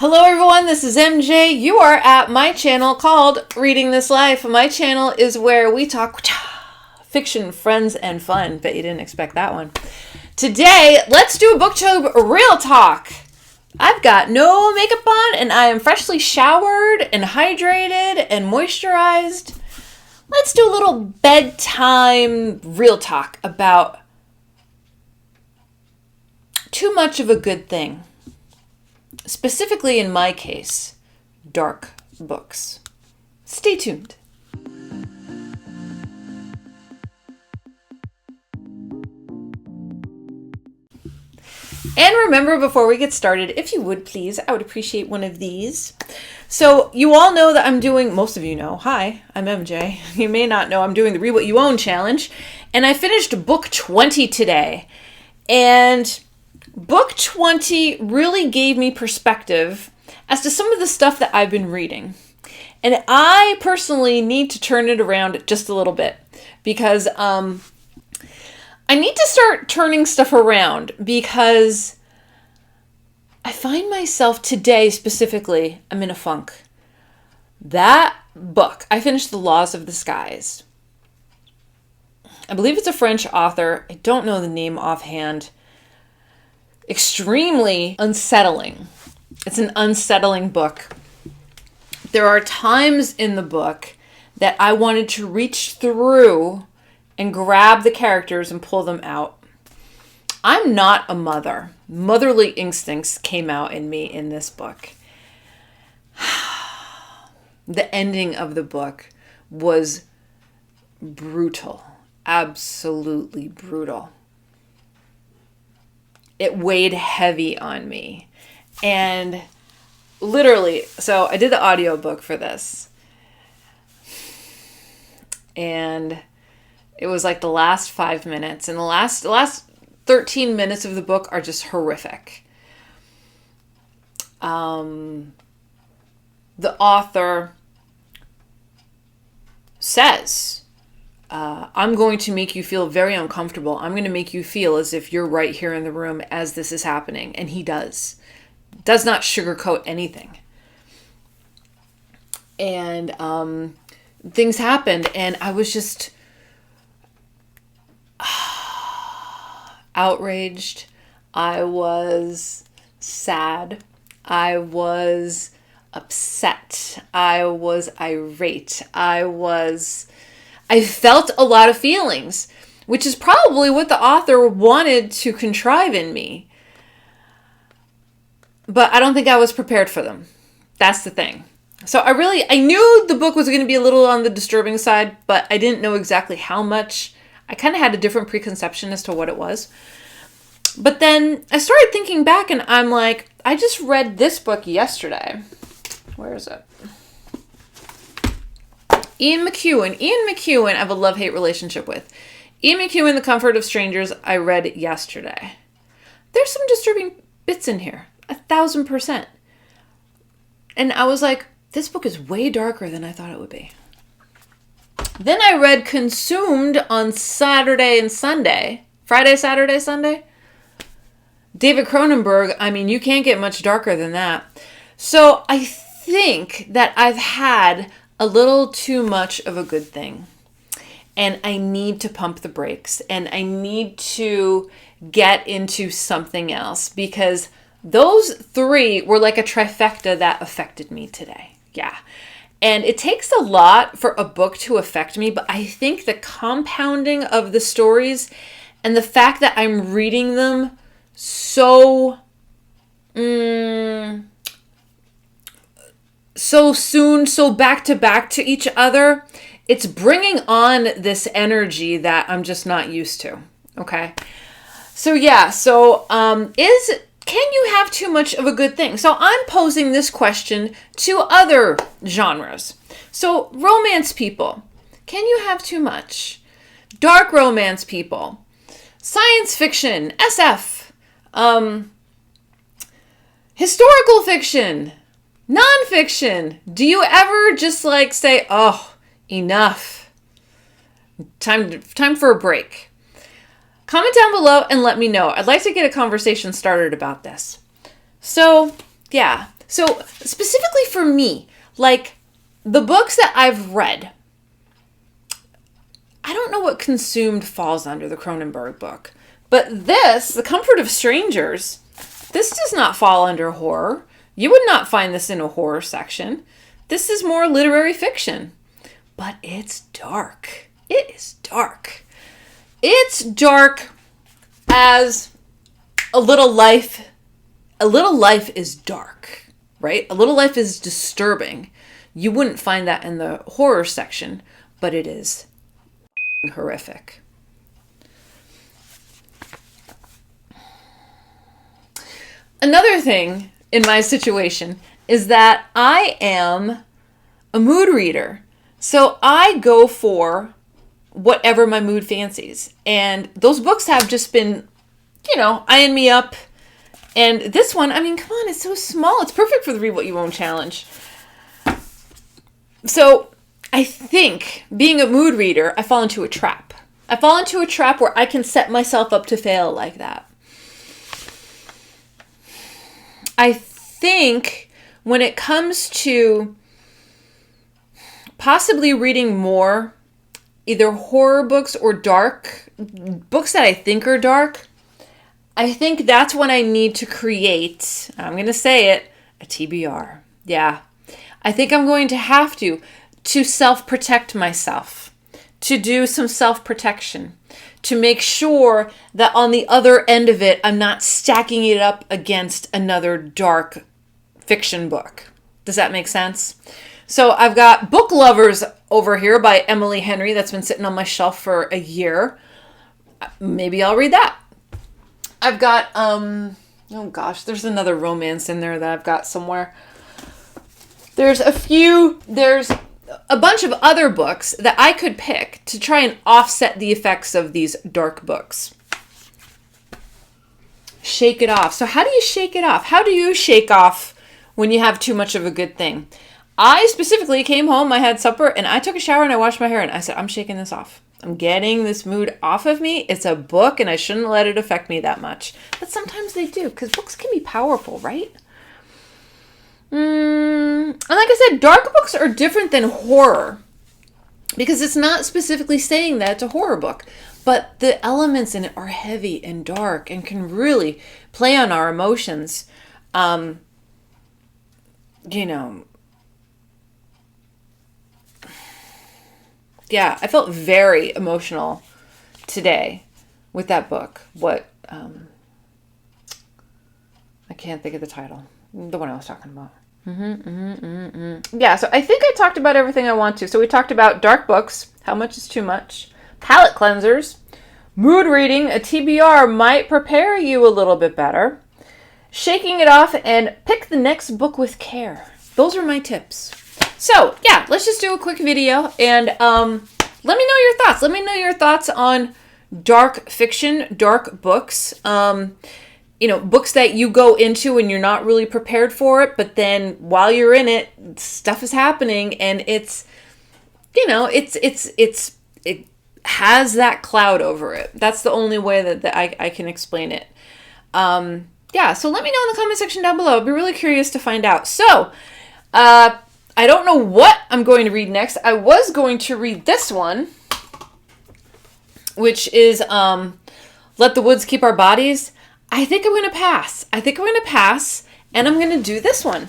Hello everyone, this is MJ. You are at my channel called Reading This Life. My channel is where we talk fiction, friends, and fun. Bet you didn't expect that one. Today, let's do a BookTube Real Talk. I've got no makeup on and I am freshly showered and hydrated and moisturized. Let's do a little bedtime real talk about too much of a good thing. Specifically, in my case, dark books. Stay tuned. And remember, before we get started, if you would please, I would appreciate one of these. So you all know that I'm doing, most of you know, hi, I'm MJ. You may not know I'm doing the Read What You Own challenge. And I finished book 20 today. And book 20 really gave me perspective as to some of the stuff that I've been reading. And I personally need to turn it around just a little bit because I need to start turning stuff around because I find myself today specifically, I'm in a funk. That book, I finished The Laws of the Skies. I believe it's a French author. I don't know the name offhand. Extremely unsettling. It's an unsettling book. There are times in the book that I wanted to reach through and grab the characters and pull them out. I'm not a mother. Motherly instincts came out in me in this book. The ending of the book was brutal. Absolutely brutal. It weighed heavy on me. And literally, so I did the audiobook for this. And it was like the last 5 minutes. And the last 13 minutes of the book are just horrific. The author says, I'm going to make you feel very uncomfortable. I'm going to make you feel as if you're right here in the room as this is happening. And he does. Does not sugarcoat anything. And things happened and I was just outraged. I was sad. I was upset. I was irate. I felt a lot of feelings, which is probably what the author wanted to contrive in me. But I don't think I was prepared for them. That's the thing. So I knew the book was going to be a little on the disturbing side, but I didn't know exactly how much. I kind of had a different preconception as to what it was. But then I started thinking back and I'm like, I just read this book yesterday. Where is it? Ian McEwan, I have a love-hate relationship with. Ian McEwan, The Comfort of Strangers, I read yesterday. There's some disturbing bits in here, 1,000%. And I was like, this book is way darker than I thought it would be. Then I read Consumed on Saturday and Sunday. Friday, Saturday, Sunday. David Cronenberg, I mean, you can't get much darker than that. So I think that I've had a little too much of a good thing. And I need to pump the brakes. And I need to get into something else. Because those three were like a trifecta that affected me today. Yeah. And it takes a lot for a book to affect me. But I think the compounding of the stories and the fact that I'm reading them so soon, so back to each other, it's bringing on this energy that I'm just not used to. Okay. So yeah, can you have too much of a good thing? So I'm posing this question to other genres. So romance people, can you have too much? Dark romance people, science fiction, SF, historical fiction, nonfiction. Do you ever just like say, oh, enough. Time for a break. Comment down below and let me know. I'd like to get a conversation started about this. So, yeah. So specifically for me, like the books that I've read, I don't know what consumed falls under the Cronenberg book, but this, The Comfort of Strangers, this does not fall under horror. You would not find this in a horror section. This is more literary fiction, but it's dark. It is dark. It's dark as A Little Life. A Little Life is dark, right? A Little Life is disturbing. You wouldn't find that in the horror section, but it is horrific. Another thing in my situation is that I am a mood reader. So I go for whatever my mood fancies. And those books have just been, eyeing me up. And this one, I mean, come on, it's so small. It's perfect for the Read What You Won't challenge. So I think being a mood reader, I fall into a trap. I fall into a trap where I can set myself up to fail like that. I think when it comes to possibly reading more either horror books or dark books that I think are dark, I think that's when I need to create, I'm going to say it, a TBR. Yeah. I think I'm going to have to self-protect myself, to do some self-protection, to make sure that on the other end of it, I'm not stacking it up against another dark fiction book. Does that make sense? So I've got Book Lovers over here by Emily Henry that's been sitting on my shelf for a year. Maybe I'll read that. I've got, there's another romance in there that I've got somewhere. There's a bunch of other books that I could pick to try and offset the effects of these dark books. Shake it off. So how do you shake it off? How do you shake off when you have too much of a good thing? I specifically came home, I had supper, and I took a shower and I washed my hair and I said, I'm shaking this off. I'm getting this mood off of me. It's a book and I shouldn't let it affect me that much. But sometimes they do, because books can be powerful, right? And like I said, dark books are different than horror because it's not specifically saying that it's a horror book, but the elements in it are heavy and dark and can really play on our emotions. Yeah, I felt very emotional today with that book. I can't think of the title. The one I was talking about. Yeah, so I think I talked about everything I want to. So we talked about dark books, how much is too much, palette cleansers, mood reading, a TBR might prepare you a little bit better, shaking it off, and pick the next book with care. Those are my tips. So yeah, let's just do a quick video and let me know your thoughts. Let me know your thoughts on dark fiction, dark books. Books that you go into and you're not really prepared for it, but then while you're in it, stuff is happening and it has that cloud over it. That's the only way that I can explain it. So let me know in the comment section down below. I'd be really curious to find out. So, I don't know what I'm going to read next. I was going to read this one, which is Let the Woods Keep Our Bodies. I think I'm going to pass. And I'm going to do this one.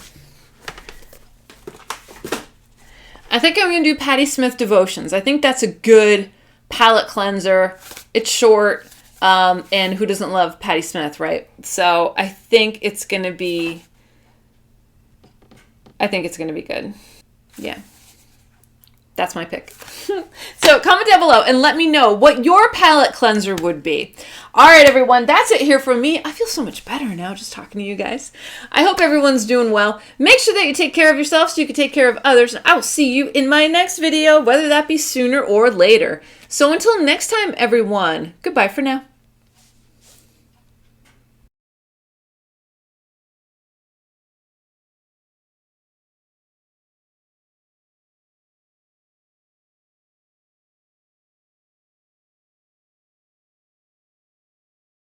I think I'm going to do Patti Smith Devotions. I think that's a good palate cleanser. It's short, and who doesn't love Patti Smith, right? So I think it's going to be good. Yeah. That's my pick. So comment down below and let me know what your palette cleanser would be. All right, everyone, that's it here from me. I feel so much better now just talking to you guys. I hope everyone's doing well. Make sure that you take care of yourself so you can take care of others. And I'll see you in my next video, whether that be sooner or later. So until next time, everyone, goodbye for now.